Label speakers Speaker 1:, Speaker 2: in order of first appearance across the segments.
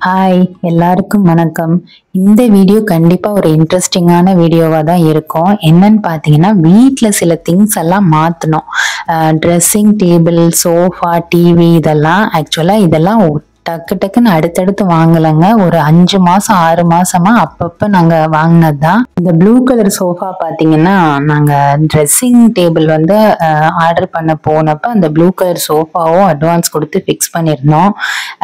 Speaker 1: Hi எல்லாருக்கும் வணக்கம். இந்த வீடியோ கண்டிப்பா ஒரு இன்ட்ரெஸ்டிங்கான வீடியோவா தான் இருக்கும். என்னன்னு பார்த்தீங்கன்னா வீட்டில் சில திங்ஸ் எல்லாம் மாற்றணும். ட்ரெஸ்ஸிங் டேபிள், சோஃபா, டிவி இதெல்லாம் டக்கு டக்குன்னு அடுத்தடுத்து வாங்கலைங்க. ஒரு 5 மாசம் 6 மாசமா அப்பப்ப நாங்க வாங்கினது தான். இந்த ப்ளூ கலர் சோஃபா பார்த்தீங்கன்னா நாங்க ட்ரெஸ்ஸிங் டேபிள் வந்து ஆர்டர் பண்ண போனப்ப அந்த ப்ளூ கலர் சோஃபாவும் அட்வான்ஸ் கொடுத்து ஃபிக்ஸ் பண்ணியிருந்தோம்.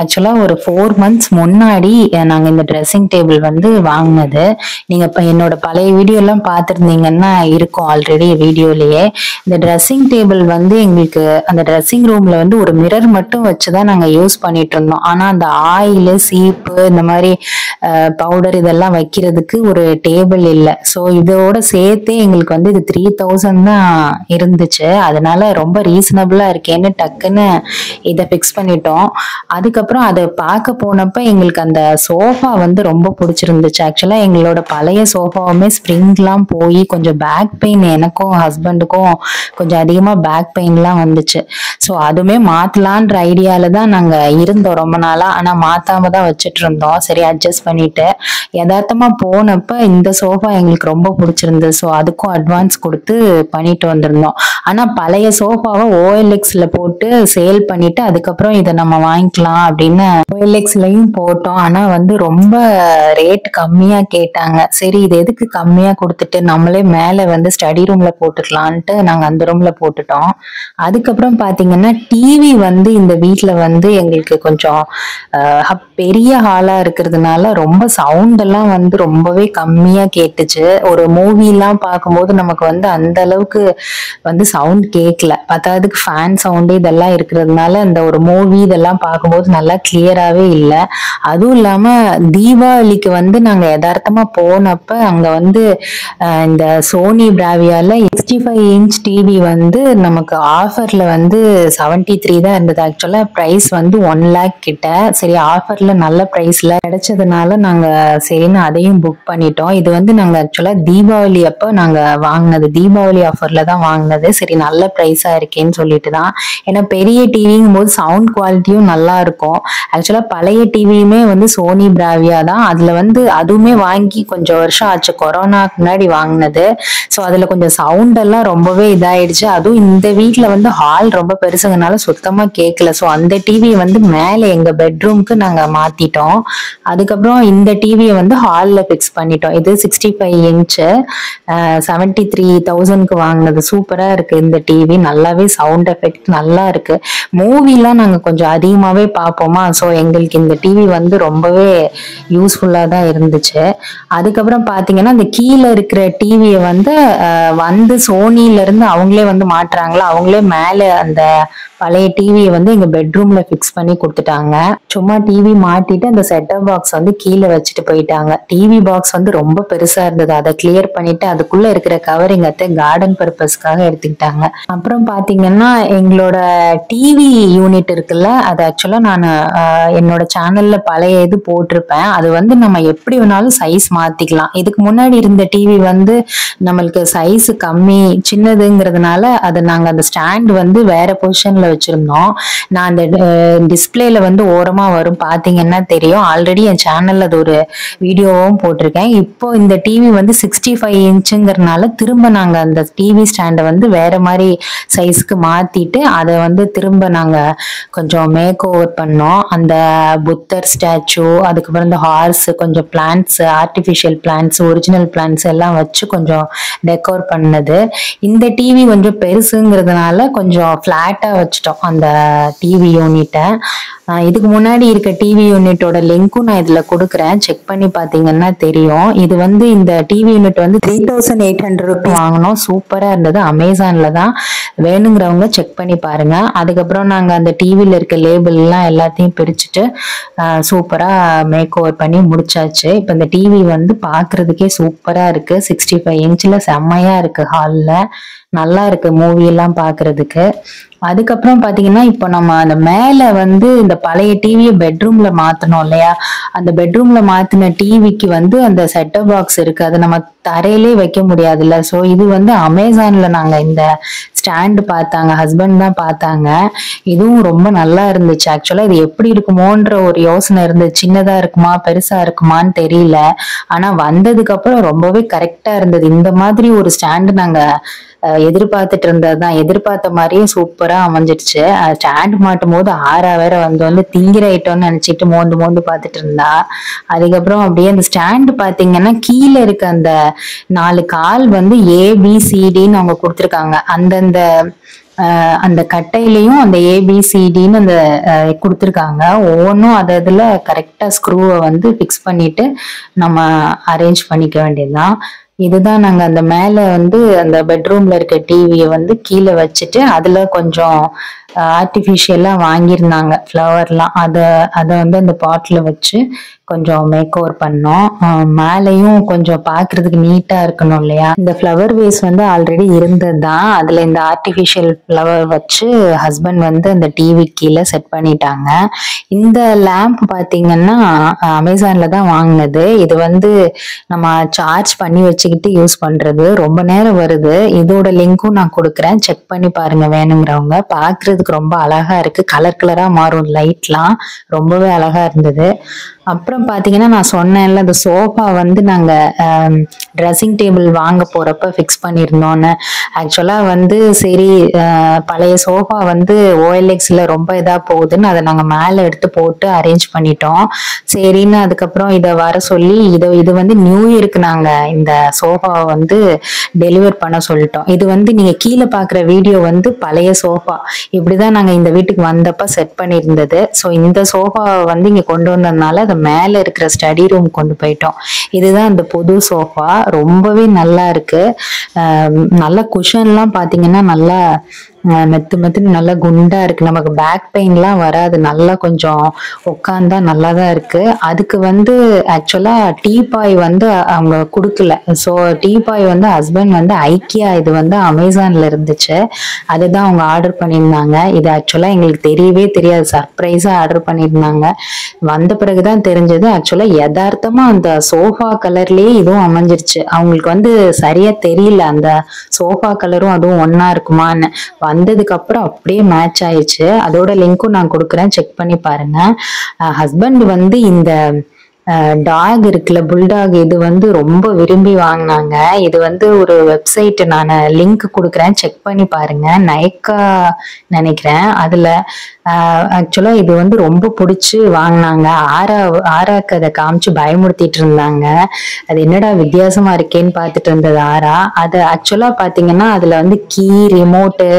Speaker 1: ஆக்சுவலா ஒரு 4 months முன்னாடி நாங்க இந்த ட்ரெஸ்ஸிங் டேபிள் வந்து வாங்கினது. நீங்க இப்ப என்னோட பழைய வீடியோ எல்லாம் பார்த்துருந்தீங்கன்னா இருக்கும் ஆல்ரெடி வீடியோலயே. இந்த ட்ரெஸ்ஸிங் டேபிள் வந்து எங்களுக்கு அந்த ட்ரெஸ்ஸிங் ரூம்ல வந்து ஒரு மிரர் மட்டும் வச்சுதான் நாங்க யூஸ் பண்ணிட்டு இருந்தோம். ஆனா அந்த ஆயில், சீப்பு, இந்த மாதிரி பவுடர் இதெல்லாம் வைக்கிறதுக்கு ஒரு டேபிள் இல்லை. ஸோ இதோட சேர்த்தே எங்களுக்கு வந்து இது 3000 தான் இருந்துச்சு. அதனால ரொம்ப ரீசனபிளா இருக்கேன்னு டக்குன்னு இதை ஃபிக்ஸ் பண்ணிட்டோம். அதுக்கப்புறம் அதை பார்க்க போனப்ப எங்களுக்கு அந்த சோஃபா வந்து ரொம்ப பிடிச்சிருந்துச்சு. ஆக்சுவலா எங்களோட பழைய சோஃபாவுமே ஸ்ப்ரிங்லாம் போய் கொஞ்சம் பேக் பெயின், எனக்கும் ஹஸ்பண்டுக்கும் கொஞ்சம் அதிகமா பேக் பெயின்லாம் வந்துச்சு. ஸோ அதுவுமே மாத்தலான்ற ஐடியால தான் நாங்க இருந்தோம் ரொம்ப நாளா. ஆனா மாத்தாம தான் வச்சுட்டு இருந்தோம். சரி அட்ஜஸ்ட் பண்ணிட்டு யதார்த்தமா போனப்ப இந்த சோஃபா எங்களுக்கு ரொம்ப பிடிச்சிருந்தது. ஸோ அதுக்கும் அட்வான்ஸ் கொடுத்து பண்ணிட்டு வந்திருந்தோம். ஆனா பழைய சோஃபாவை OLXல போட்டு சேல் பண்ணிட்டு அதுக்கப்புறம் இதை நம்ம வாங்கிக்கலாம் அப்படின்னு OLXலயும் போட்டோம். ஆனா வந்து ரொம்ப ரேட் கம்மியா கேட்டாங்க. சரி இது எதுக்கு கம்மியா கொடுத்துட்டு நம்மளே மேல வந்து ஸ்டடி ரூம்ல போட்டுக்கலான்ட்டு நாங்க அந்த ரூம்ல போட்டுட்டோம். அதுக்கப்புறம் பாத்தீங்கன்னா டிவி வந்து இந்த வீட்டுல வந்து எங்களுக்கு கொஞ்சம் பெரிய ஹாலா இருக்கிறதுனால ரொம்ப சவுண்ட் எல்லாம் வந்து ரொம்பவே கம்மியா கேட்டுச்சு. ஒரு மூவி எல்லாம் பார்க்கும்போது நமக்கு வந்து அந்த அளவுக்கு வந்து சவுண்ட் கேட்கல. பத்தாவதுக்கு ஃபேன் சவுண்டு இதெல்லாம் இருக்கிறதுனால அந்த ஒரு மூவி இதெல்லாம் பார்க்கும்போது நல்லா கிளியராகவே இல்லை. அதுவும் இல்லாம தீபாவளிக்கு வந்து நாங்க யதார்த்தமா போனப்ப அங்க வந்து இந்த சோனி பிராவியால 65 inch டிவி வந்து நமக்கு ஆஃபர்ல வந்து 73 தான் இருந்தது. ஆக்சுவலா பிரைஸ் வந்து 1 lakh கிட்ட. சரி ஆஃபர்ல நல்ல பிரைஸ்ல கிடைச்சதுனால நாங்க சரின்னு அதையும் புக் பண்ணிட்டோம். இது வந்து நாங்க ஆக்சுவலா தீபாவளி அப்ப நாங்க வாங்கினது, தீபாவளி ஆஃபர்ல தான் வாங்கினது. சரி நல்ல பிரைஸா இருக்கேன்னு சொல்லிட்டு தான். ஏன்னா பெரிய டிவிங்கும் போது சவுண்ட் குவாலிட்டியும் நல்லா இருக்கும். ஆக்சுவலா பழைய டிவியுமே வந்து சோனி பிராவியா தான். அதுல வந்து அதுவுமே வாங்கி கொஞ்சம் வருஷம் ஆச்சு, கொரோனாக்கு முன்னாடி வாங்கினது. ஸோ அதுல கொஞ்சம் சவுண்ட் எல்லாம் ரொம்பவே இதாயிடுச்சு. அதுவும் இந்த வீட்டுல வந்து ஹால் ரொம்ப பெருசுங்கனால சுத்தமா கேட்கல. ஸோ அந்த டிவி வந்து மேல எங்க பெட்ரூம்க்கு நாங்க மாத்திட்டோம். அதுக்கப்புறம் இந்த டிவியை வந்து ஹால்ல ஃபிக்ஸ் பண்ணிட்டோம். இது 65 inch 73,000க்கு வாங்கினது. சூப்பரா இருக்கு இந்த டிவி. நல்லாவே சவுண்ட் எஃபெக்ட் நல்லா இருக்கு. மூவிலாம் நாங்க கொஞ்சம் அதிகமாவே பார்ப்போமா. ஸோ எங்களுக்கு இந்த டிவி வந்து ரொம்பவே யூஸ்ஃபுல்லா தான் இருந்துச்சு. அதுக்கப்புறம் பாத்தீங்கன்னா அந்த கீழே இருக்கிற டிவியை வந்து சோனில இருந்து அவங்களே வந்து மாட்டுறாங்களா, அவங்களே மேல அந்த பழைய டிவியை வந்து எங்க பெட்ரூம்ல ஃபிக்ஸ் பண்ணி கொடுத்துட்டாங்க. சும்மா டிவி மாட்டிட்டு அந்த செட்டப் பாக்ஸ் வந்து கீழே வச்சுட்டு போயிட்டாங்க. டிவி பாக்ஸ் வந்து ரொம்ப பெருசா இருந்தது. அதை கிளியர் பண்ணிட்டு அதுக்குள்ள இருக்கிற கவரிங் கார்டன் பர்பஸ்க்காக எடுத்துக்கிட்டாங்க. அப்புறம் பாத்தீங்கன்னா எங்களோட டிவி யூனிட் இருக்குல்ல, அது ஆக்சுவலா நான் என்னோட சேனல்ல பழைய இது போட்டிருப்பேன். அது வந்து நம்ம எப்படி வேணாலும் சைஸ் மாத்திக்கலாம். இதுக்கு முன்னாடி இருந்த டிவி வந்து நம்மளுக்கு சைஸ் கம்மி சின்னதுங்கிறதுனால அதை நாங்க அந்த ஸ்டாண்ட் வந்து வேற பொசிஷன்ல வச்சிருந்தோம். நான் அந்த டிஸ்பிளேல வந்து ஓரமா வரும் பாத்தீங்கன்னா தெரியும். ஆல்ரெடி என் சேனல்ல அது ஒரு வீடியோவும் போட்டிருக்கேன். இப்போ இந்த டிவி வந்து 65 inchங்கிறதுனால திரும்ப நாங்க அந்த டிவி ஸ்டாண்டை வந்து வேற மாதிரி சைஸ்க்கு மாத்திட்டு அதை வந்து திரும்ப நாங்க கொஞ்சம் மேக் ஓவர் பண்ணோம். அந்த புத்தர் ஸ்டாச்சு, அதுக்கப்புறம் இந்த ஹார்ஸ், கொஞ்சம் plants, artificial plants, original plants எல்லாம் வச்சு கொஞ்சம் டெக்கோர் பண்ணது. இந்த டிவி கொஞ்சம் பெருசுங்கிறதுனால கொஞ்சம் ஃபிளாட்டா வச்சுட்டோம் அந்த டிவி யூனிட்டை. இதுக்கு முன்னாடி இருக்க டிவி யூனிட்டோட லிங்க்கும் நான் இதுல கொடுக்குறேன், செக் பண்ணி பாத்தீங்கன்னா தெரியும். இது வந்து இந்த டிவி யூனிட் வந்து 3800 ரூபாய் வாங்கினோம். சூப்பரா இருந்தது. அமேசான்ல தான். வேணுங்கிறவங்க செக் பண்ணி பாருங்க. அதுக்கப்புறம் நாங்க அந்த டிவில இருக்க லேபிள் எல்லாம் எல்லாத்தையும் பிரிச்சுட்டு சூப்பரா மேக் ஓவர் பண்ணி முடிச்சாச்சு. இப்ப இந்த டிவி வந்து பாக்குறதுக்கே சூப்பரா இருக்கு. 65 inchல செம்மையா இருக்கு. ஹால்ல நல்லா இருக்கு மூவி எல்லாம் பாக்குறதுக்கு. அதுக்கப்புறம் பாத்தீங்கன்னா இப்போ நம்ம அந்த மேல வந்து இந்த பழைய டிவியை பெட்ரூம்ல மாத்தணும் இல்லையா, அந்த பெட்ரூம்ல மாத்தின டிவிக்கு வந்து அந்த செட்டப் பாக்ஸ் இருக்கு. அதை நம்ம தரையிலே வைக்க முடியாதுல்ல. ஸோ இது வந்து அமேசான்ல நாங்க இந்த ஸ்டாண்டு பார்த்தாங்க, ஹஸ்பண்ட் தான் பார்த்தாங்க. இதுவும் ரொம்ப நல்லா இருந்துச்சு. ஆக்சுவலா இது எப்படி இருக்குமோன்ற ஒரு யோசனை இருந்துச்சு. சின்னதா இருக்குமா பெருசா இருக்குமான்னு தெரியல. ஆனா வந்ததுக்கு அப்புறம் ரொம்பவே கரெக்டா இருந்தது. இந்த மாதிரி ஒரு ஸ்டாண்டு நாங்க எதிர்பார்த்துட்டு இருந்ததுதான். எதிர்பார்த்த மாதிரியே சூப்பரா அமைஞ்சிடுச்சு. ஸ்டாண்ட் மாட்டும் போது ஆறா வேற வந்து திங்கிற ஐட்டம்னு நினைச்சிட்டு மோந்து மோந்து பார்த்துட்டு இருந்தா. அதுக்கப்புறம் அப்படியே அந்த ஸ்டாண்டு பாத்தீங்கன்னா கீழே இருக்க அந்த 4 கால் வந்து ABCDன்னு அவங்க கொடுத்துருக்காங்க. அந்தந்த அந்த கட்டையிலையும் அந்த ABCDன்னு அந்த கொடுத்துருக்காங்க. ஒவ்வொன்றும் அதுல கரெக்டா ஸ்க்ரூவை வந்து ஃபிக்ஸ் பண்ணிட்டு நம்ம அரேஞ்ச் பண்ணிக்க வேண்டியதுதான். இதுதான் நாங்க அந்த மேல வந்து அந்த பெட்ரூம்ல இருக்க டிவியை வந்து கீழே வச்சுட்டு அதுல கொஞ்சம் ஆர்டிஃபிஷியலா வாங்கியிருந்தாங்க ஃப்ளவர்லாம். அதை வந்து அந்த பாட்ல வச்சு கொஞ்சம் மேக் ஓவர் பண்ணோம். மேலையும் கொஞ்சம் பாக்குறதுக்கு நீட்டா இருக்கணும் இல்லையா. இந்த ஃப்ளவர் வேஸ் வந்து ஆல்ரெடி இருந்தது தான். அதுல இந்த ஆர்டிஃபிஷியல் ஃப்ளவர் வச்சு ஹஸ்பண்ட் வந்து அந்த டிவி கீழே செட் பண்ணிட்டாங்க. இந்த லேம்ப் பாத்தீங்கன்னா அமேசான்ல தான் வாங்கினது. இது வந்து நம்ம சார்ஜ் பண்ணி வச்சுக்கிட்டு யூஸ் பண்றது. ரொம்ப நேரம் வருது. இதோட லிங்க்கும் நான் கொடுக்குறேன், செக் பண்ணி பாருங்க வேணுங்கிறவங்க. பாக்குறதுக்கு ரொம்ப அழகா இருக்கு. கலர் கலரா மாறும் லைட்லாம், ரொம்பவே அழகா இருந்தது. அப்புறம் பாத்தீங்கன்னா நான் சொன்னேன்ல அந்த சோஃபா வந்து நாங்க ட்ரெஸ்ஸிங் டேபிள் வாங்க போறப்ப ஃபிக்ஸ் பண்ணியிருந்தோன்னு. ஆக்சுவலா வந்து சரி பழைய சோஃபா வந்து OLXல ரொம்ப இதா போகுதுன்னு அதை நாங்க மேல எடுத்து போட்டு அரேஞ்ச் பண்ணிட்டோம். சரின்னு அதுக்கப்புறம் இதை வர சொல்லி இது வந்து நியூ இயருக்கு நாங்க இந்த சோஃபாவை வந்து டெலிவர் பண்ண சொல்லிட்டோம். இது வந்து நீங்க கீழே பாக்குற வீடியோ வந்து பழைய சோஃபா. இப்படிதான் நாங்க இந்த வீட்டுக்கு வந்தப்ப செட் பண்ணியிருந்தது. ஸோ இந்த சோஃபாவை வந்து இங்க கொண்டு வந்ததுனால அதை மேல இருக்கிற ஸ்டடி ரூம் கொண்டு போயிட்டோம். இதுதான் அந்த புது சோஃபா. ரொம்பவே நல்லா இருக்கு. நல்ல குஷன்லாம் பாத்தீங்கன்னா நல்லா மெத்துன்னு நல்லா குண்டா இருக்கு. நமக்கு பேக் பெயின்லாம் வராது. நல்லா கொஞ்சம் உட்காந்தா நல்லாதான் இருக்கு. அதுக்கு வந்து ஆக்சுவலா டீபாய் வந்து அவங்க கொடுக்கல. ஸோ டீபாய் வந்து ஹஸ்பண்ட் வந்து ஐக்கியா இது வந்து அமேசான்ல இருந்துச்சு, அதுதான் அவங்க ஆர்டர் பண்ணியிருந்தாங்க. இது ஆக்சுவலா எங்களுக்கு தெரியவே தெரியாது, சர்ப்ரைஸா ஆர்டர் பண்ணியிருந்தாங்க. வந்த பிறகுதான் தெரிஞ்சது. ஆக்சுவலா யதார்த்தமா அந்த சோஃபா கலர்லயே இதுவும் அமைஞ்சிருச்சு. அவங்களுக்கு வந்து சரியா தெரியல அந்த சோஃபா கலரும் அதுவும் ஒன்னா இருக்குமான்னு. வந்ததுக்கு அப்புறம் அப்படியே மேட்ச் ஆயிடுச்சு. அதோட லிங்க்கும் நான் கொடுக்குறேன், செக் பண்ணி பாருங்க. ஹஸ்பண்ட் வந்து இந்த டாக் இருக்குல்ல, புல்டாக், இது வந்து ரொம்ப விரும்பி வாங்கினாங்க. இது வந்து ஒரு வெப்சைட் நான் லிங்க் கொடுக்குறேன், செக் பண்ணி பாருங்க. நைக்கா நினைக்கிறேன். அதுல ஆக்சுவலா இது வந்து ரொம்ப பிடிச்சி வாங்கினாங்க. ஆராக்கு அதை காமிச்சு பயமுறுத்திட்டு இருந்தாங்க. அது என்னடா வித்தியாசமா இருக்கேன்னு பார்த்துட்டு இருந்தது ஆரா. அது ஆக்சுவலா பாத்தீங்கன்னா அதுல வந்து கீ, ரிமோட்டு,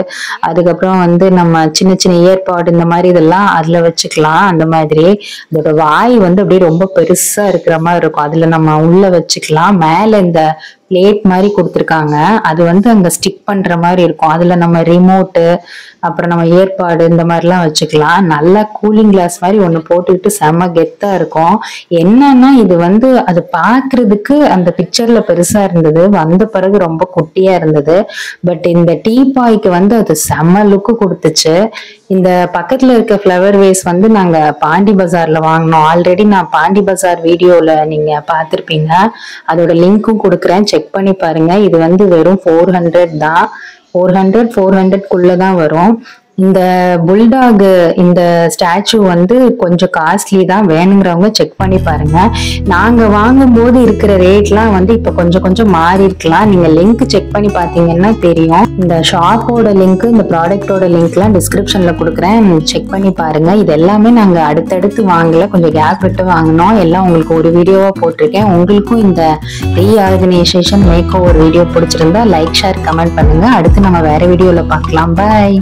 Speaker 1: அதுக்கப்புறம் வந்து நம்ம சின்ன சின்ன இயர்பாட் இந்த மாதிரி இதெல்லாம் அதுல வச்சுக்கலாம். அந்த மாதிரி அதோட வாய் வந்து அப்படியே ரொம்ப பெருசா இருக்கிற மாதிரி இருக்கும். அதுல நம்ம உள்ள வச்சுக்கலாம். மேல இந்த பிளேட் மாதிரி கொடுத்துருக்காங்க, அது வந்து அங்க ஸ்டிக் பண்ற மாதிரி இருக்கும். அதுல நம்ம ரிமோட்டு, அப்புறம் நம்ம ஏற்பாடு இந்த மாதிரிலாம் வச்சுக்கலாம். நல்லா கூலிங் கிளாஸ் மாதிரி ஒண்ணு போட்டுக்கிட்டு செம்ம கெத்தா இருக்கும். என்னன்னா இது வந்து அது பாக்குறதுக்கு அந்த பிக்சர்ல பெருசா இருந்தது, வந்த பிறகு ரொம்ப குட்டியா இருந்தது. பட் இந்த டீபாய்க்கு வந்து அது செம்ம லுக்கு கொடுத்துச்சு. இந்த பக்கத்துல இருக்க ஃப்ளவர் வேஸ் வந்து நாங்க பாண்டி பஜார்ல வாங்கினோம். ஆல்ரெடி நான் பாண்டி பஜார் வீடியோல நீங்க பார்த்திருப்பீங்க, அதோட லிங்க்கும் கொடுக்குறேன், செக் பண்ணி பாருங்க. இது வந்து வெறும் 400 தான். 400 வரும். இந்த புல்டாக் இந்த ஸ்டாச்சு வந்து கொஞ்சம் காஸ்ட்லி தான். வேணுங்கிறவங்க செக் பண்ணி பாருங்க. நாங்க வாங்கும்போது இருக்கிற ரேட்லாம் வந்து இப்ப கொஞ்சம் கொஞ்சம் மாறி இருக்கலாம். நீங்க லிங்க் செக் பண்ணி பாத்தீங்கன்னா தெரியும். இந்த ஷாப்போட லிங்க், இந்த ப்ராடக்டோட லிங்க்லாம் டிஸ்கிரிப்ஷன்ல கொடுக்குறேன், செக் பண்ணி பாருங்க. இது எல்லாமே நாங்க அடுத்தடுத்து வாங்கல, கொஞ்சம் கேப் விட்டு வாங்கினோம். எல்லாம் உங்களுக்கு ஒரு வீடியோவா போட்டிருக்கேன். உங்களுக்கும் இந்த ரீஆர்கனைசேஷன் மேக் ஓவர் வீடியோ பிடிச்சிருந்தா லைக், ஷேர், கமெண்ட் பண்ணுங்க. அடுத்து நம்ம வேற வீடியோல பார்க்கலாம். பாய்.